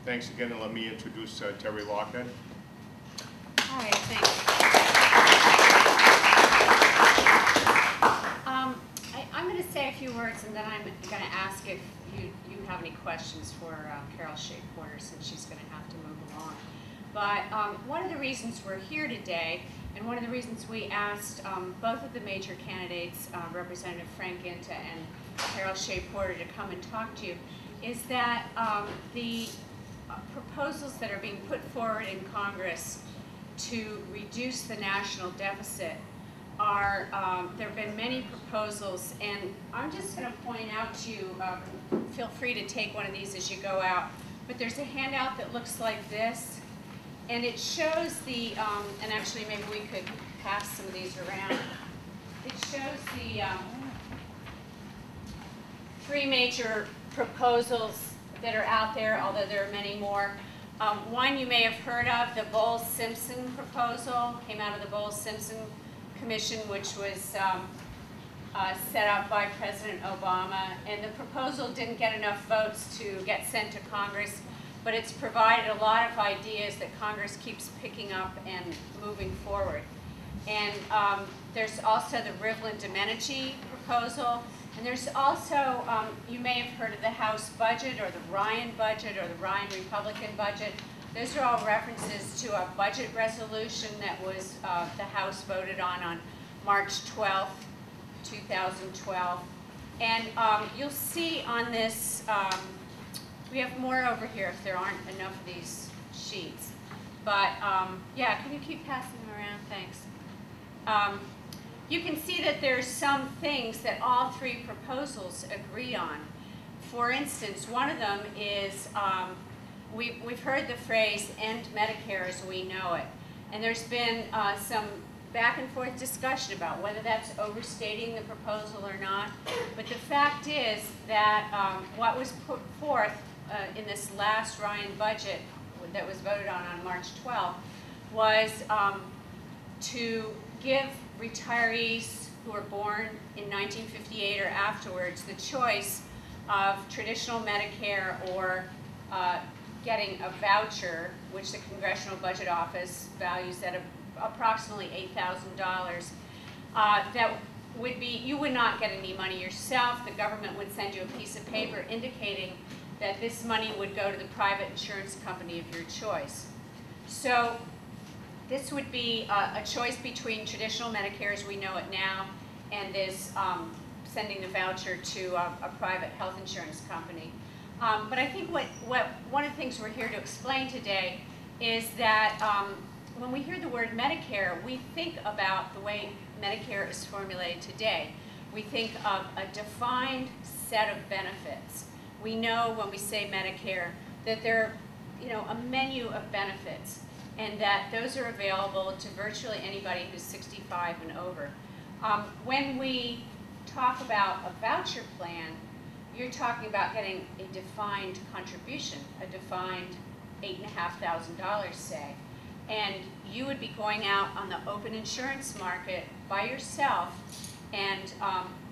Thanks again, and let me introduce Terry Lockhead. Hi, thanks. I'm going to say a few words, and then I'm going to ask if you have any questions for Carol Shea Porter, since she's going to have to move along. But one of the reasons we're here today, and one of the reasons we asked both of the major candidates, Representative Frank Ginta and Carol Shea Porter, to come and talk to you, is that the proposals that are being put forward in Congress to reduce the national deficit are, there have been many proposals, and I'm just going to point out to you, feel free to take one of these as you go out, but there's a handout that looks like this, and it shows the, and actually maybe we could pass some of these around. It shows the three major proposals that are out there, although there are many more. One you may have heard of, the Bowles-Simpson proposal, came out of the Bowles-Simpson Commission, which was set up by President Obama. And the proposal didn't get enough votes to get sent to Congress, but it's provided a lot of ideas that Congress keeps picking up and moving forward. And there's also the Rivlin-Domenici proposal. And there's also, you may have heard of the House budget or the Ryan budget or the Ryan Republican budget. Those are all references to a budget resolution that was the House voted on March 12th, 2012. And you'll see on this, we have more over here if there aren't enough of these sheets. But yeah, can you keep passing them around? Thanks. You can see that there's some things that all three proposals agree on. For instance, one of them is, we've heard the phrase, end Medicare as we know it. And there's been some back and forth discussion about whether that's overstating the proposal or not. But the fact is that what was put forth in this last Ryan budget that was voted on March 12th was to give retirees who were born in 1958 or afterwards the choice of traditional Medicare or getting a voucher, which the Congressional Budget Office values at approximately $8,000. That would be, you would not get any money yourself. The government would send you a piece of paper indicating that this money would go to the private insurance company of your choice. So this would be a choice between traditional Medicare as we know it now and this sending the voucher to a private health insurance company. But I think one of the things we're here to explain today is that when we hear the word Medicare, we think about the way Medicare is formulated today. We think of a defined set of benefits. We know when we say Medicare that there are a menu of benefits, and that those are available to virtually anybody who's 65 and over. When we talk about a voucher plan, you're talking about getting a defined contribution, a defined $8,500, say, and you would be going out on the open insurance market by yourself and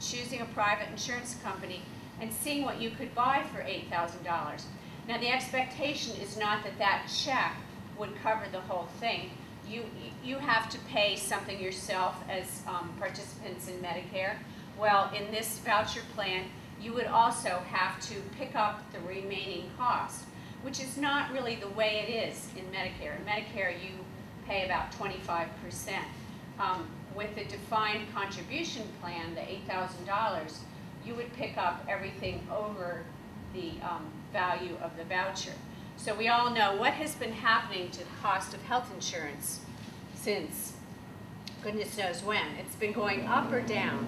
choosing a private insurance company and seeing what you could buy for $8,000. Now, the expectation is not that that check would cover the whole thing. You have to pay something yourself as participants in Medicare. Well, in this voucher plan, you would also have to pick up the remaining cost, which is not really the way it is in Medicare. In Medicare, you pay about 25%. With the defined contribution plan, the $8,000, you would pick up everything over the value of the voucher. So we all know what has been happening to the cost of health insurance since goodness knows when. It's been going up or down?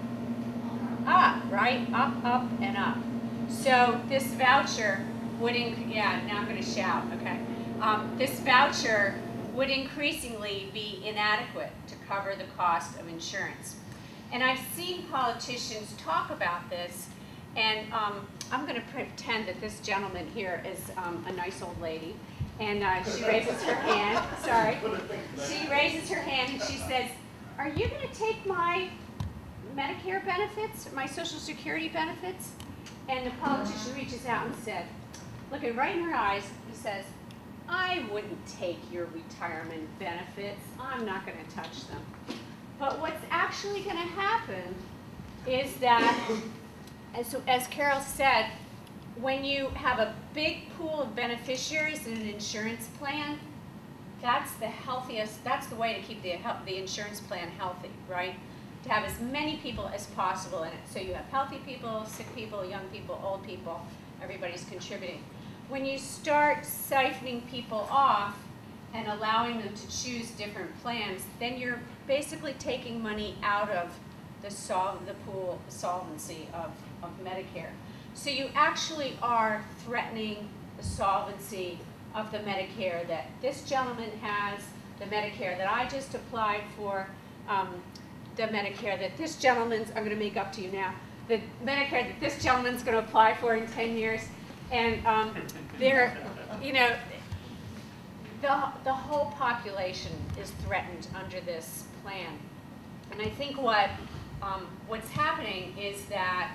Up, right? Up, up, and up. So this voucher would, yeah, now I'm going to shout, okay. This voucher would increasingly be inadequate to cover the cost of insurance. And I've seen politicians talk about this, and I'm going to pretend that this gentleman here is a nice old lady, and she raises her hand. Sorry. She raises her hand and she says, "Are you going to take my Medicare benefits, my Social Security benefits?" And the politician reaches out and said, looking right in her eyes, he says, I wouldn't take your retirement benefits. I'm not going to touch them. But what's actually going to happen is that, as Carol said, when you have a big pool of beneficiaries in an insurance plan, that's the healthiest, that's the way to keep the insurance plan healthy, right? To have as many people as possible in it. So you have healthy people, sick people, young people, old people, everybody's contributing. When you start siphoning people off and allowing them to choose different plans, then you're basically taking money out of the pool solvency of Medicare. So you actually are threatening the solvency of the Medicare that this gentleman has, the Medicare that I just applied for, the Medicare that this gentleman's, I'm going to make up to you now, the Medicare that this gentleman's going to apply for in 10 years. And they're, you know, the whole population is threatened under this plan. And I think what's happening is that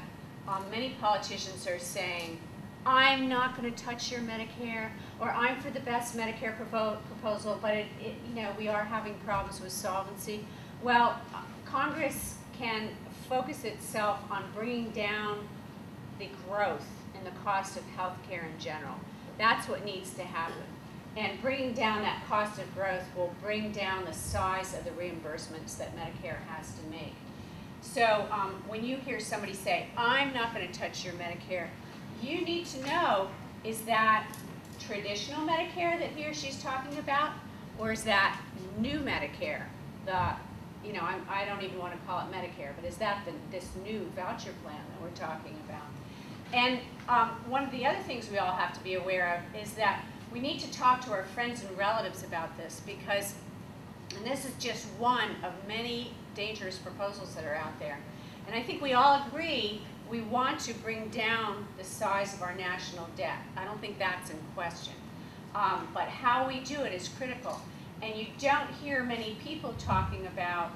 many politicians are saying, I'm not going to touch your Medicare, or I'm for the best Medicare proposal, but you know, we are having problems with solvency. Well, Congress can focus itself on bringing down the growth and the cost of health care in general. That's what needs to happen. And bringing down that cost of growth will bring down the size of the reimbursements that Medicare has to make. So when you hear somebody say, I'm not going to touch your Medicare, you need to know, is that traditional Medicare that he or she's talking about, or is that new Medicare? You know, I don't even want to call it Medicare, but is that this new voucher plan that we're talking about? And one of the other things we all have to be aware of is that we need to talk to our friends and relatives about this, because, and this is just one of many dangerous proposals that are out there. And I think we all agree we want to bring down the size of our national debt. I don't think that's in question. But how we do it is critical. And you don't hear many people talking about,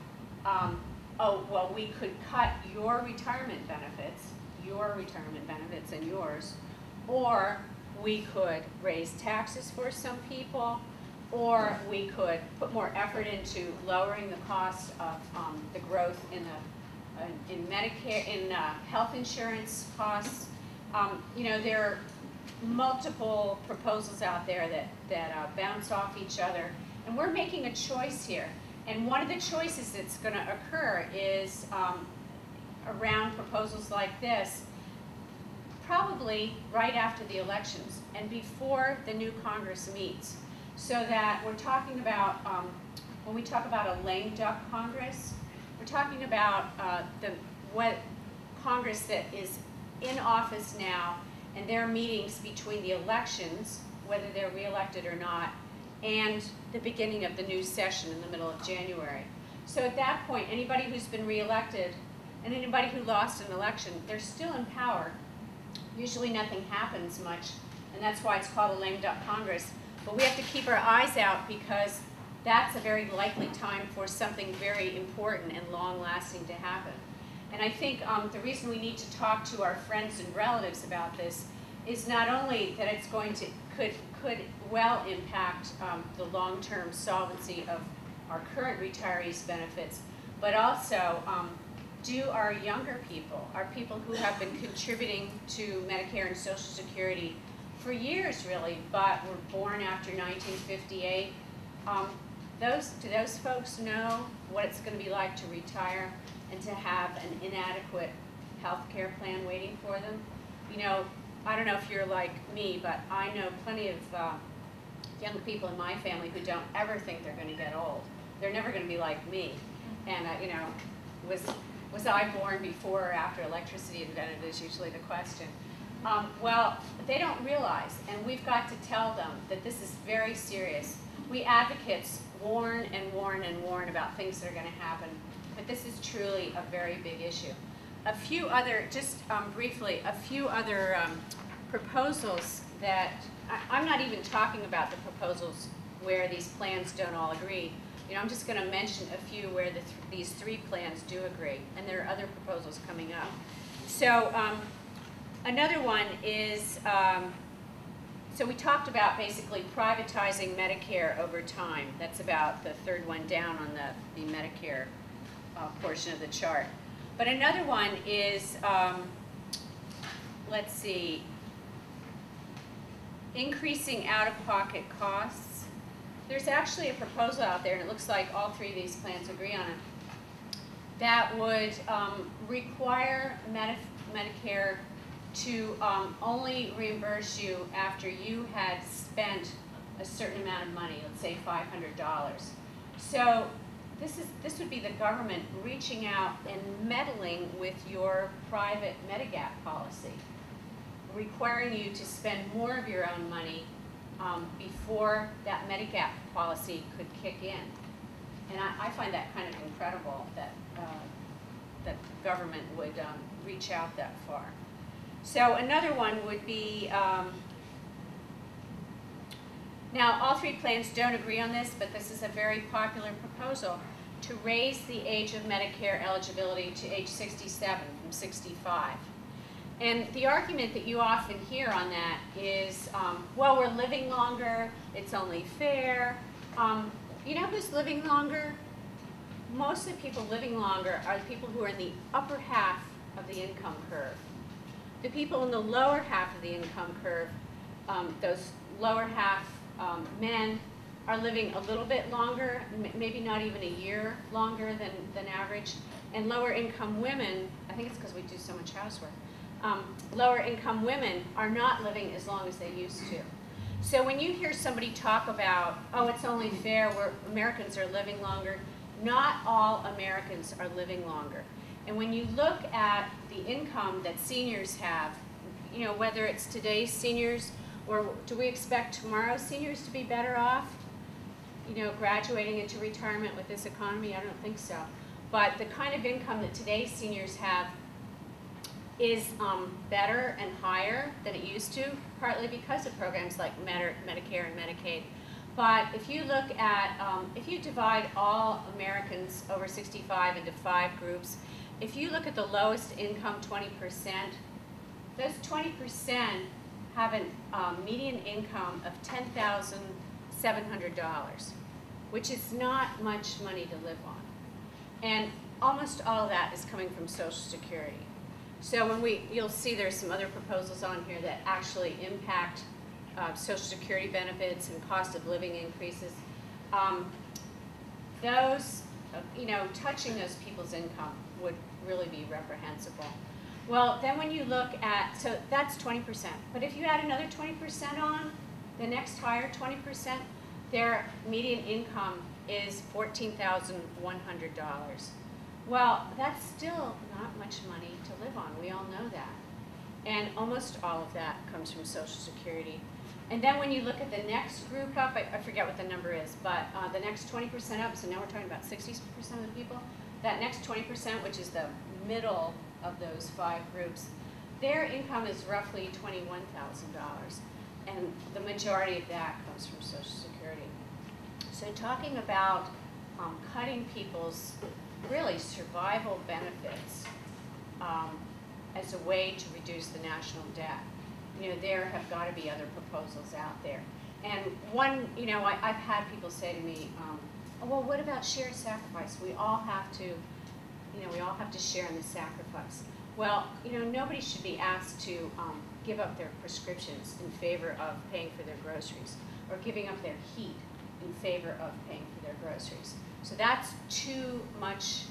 oh, well, we could cut your retirement benefits and yours, or we could raise taxes for some people, or we could put more effort into lowering the cost of the growth in Medicare, in health insurance costs. You know, there are multiple proposals out there that bounce off each other, and we're making a choice here. And one of the choices that's going to occur is around proposals like this, probably right after the elections and before the new Congress meets, so that we're talking about, when we talk about a lame duck Congress, we're talking about what Congress that is in office now, and their meetings between the elections, whether they're reelected or not, and the beginning of the new session in the middle of January. So at that point, anybody who's been reelected and anybody who lost an election, they're still in power. Usually nothing happens much, and that's why it's called a lame duck Congress. But we have to keep our eyes out, because that's a very likely time for something very important and long-lasting to happen. And I think the reason we need to talk to our friends and relatives about this is not only that it's going to, could well impact the long-term solvency of our current retirees' benefits, but also do our younger people, our people who have been contributing to Medicare and Social Security for years, really, but were born after 1958. Do those folks know what it's going to be like to retire and to have an inadequate health care plan waiting for them? You know, I don't know if you're like me, but I know plenty of young people in my family who don't ever think they're going to get old. They're never going to be like me. And, you know, was I born before or after electricity invented is usually the question. Well, they don't realize, and we've got to tell them that this is very serious. We advocates warn and warn and warn about things that are going to happen, but this is truly a very big issue. A few other, just briefly, a few other proposals that, I'm not even talking about the proposals where these plans don't all agree. You know, I'm just going to mention a few where these three plans do agree, and there are other proposals coming up. So another one is So we talked about basically privatizing Medicare over time. That's about the third one down on the Medicare portion of the chart. But another one is, let's see, increasing out-of-pocket costs. There's actually a proposal out there, and it looks like all three of these plans agree on it, that would require Medicare to only reimburse you after you had spent a certain amount of money, let's say $500. So this would be the government reaching out and meddling with your private Medigap policy, requiring you to spend more of your own money before that Medigap policy could kick in. And I find that kind of incredible that that the government would reach out that far. So another one would be, now all three plans don't agree on this, but this is a very popular proposal, to raise the age of Medicare eligibility to age 67 from 65. And the argument that you often hear on that is, well, we're living longer, it's only fair. You know who's living longer? Most of the people living longer are the people who are in the upper half of the income curve. The people in the lower half of the income curve, those lower half men, are living a little bit longer, maybe not even a year longer than average. And lower income women, I think it's because we do so much housework, lower income women are not living as long as they used to. So when you hear somebody talk about, oh, it's only fair, where Americans are living longer, not all Americans are living longer. And when you look at the income that seniors have, you know, whether it's today's seniors or do we expect tomorrow's seniors to be better off, you know, graduating into retirement with this economy? I don't think so. But the kind of income that today's seniors have is better and higher than it used to, partly because of programs like Medicare and Medicaid. But if you look at, if you divide all Americans over 65 into 5 groups, if you look at the lowest income 20%, those 20% have a median income of $10,700, which is not much money to live on. And almost all of that is coming from Social Security. So when you'll see there's some other proposals on here that actually impact Social Security benefits and cost of living increases. Those, you know, touching those people's income would really be reprehensible. Well, then when you look at, so that's 20%. But if you add another 20% on, the next higher 20%, their median income is $14,100. Well, that's still not much money to live on. We all know that. And almost all of that comes from Social Security. And then when you look at the next group up, I forget what the number is, but the next 20% up, so now we're talking about 60% of the people, that next 20%, which is the middle of those 5 groups, their income is roughly $21,000. And the majority of that comes from Social Security. So talking about cutting people's really survival benefits as a way to reduce the national debt. You know, there have got to be other proposals out there. And one, you know, I've had people say to me, oh, well, what about shared sacrifice? We all have to, you know, we all have to share in the sacrifice. Well, you know, nobody should be asked to give up their prescriptions in favor of paying for their groceries, or giving up their heat in favor of paying for their groceries. So that's too much,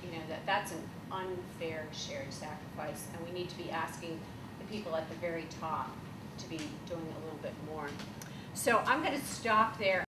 you know, that's an unfair shared sacrifice, and we need to be asking the people at the very top to be doing a little bit more. So I'm going to stop there.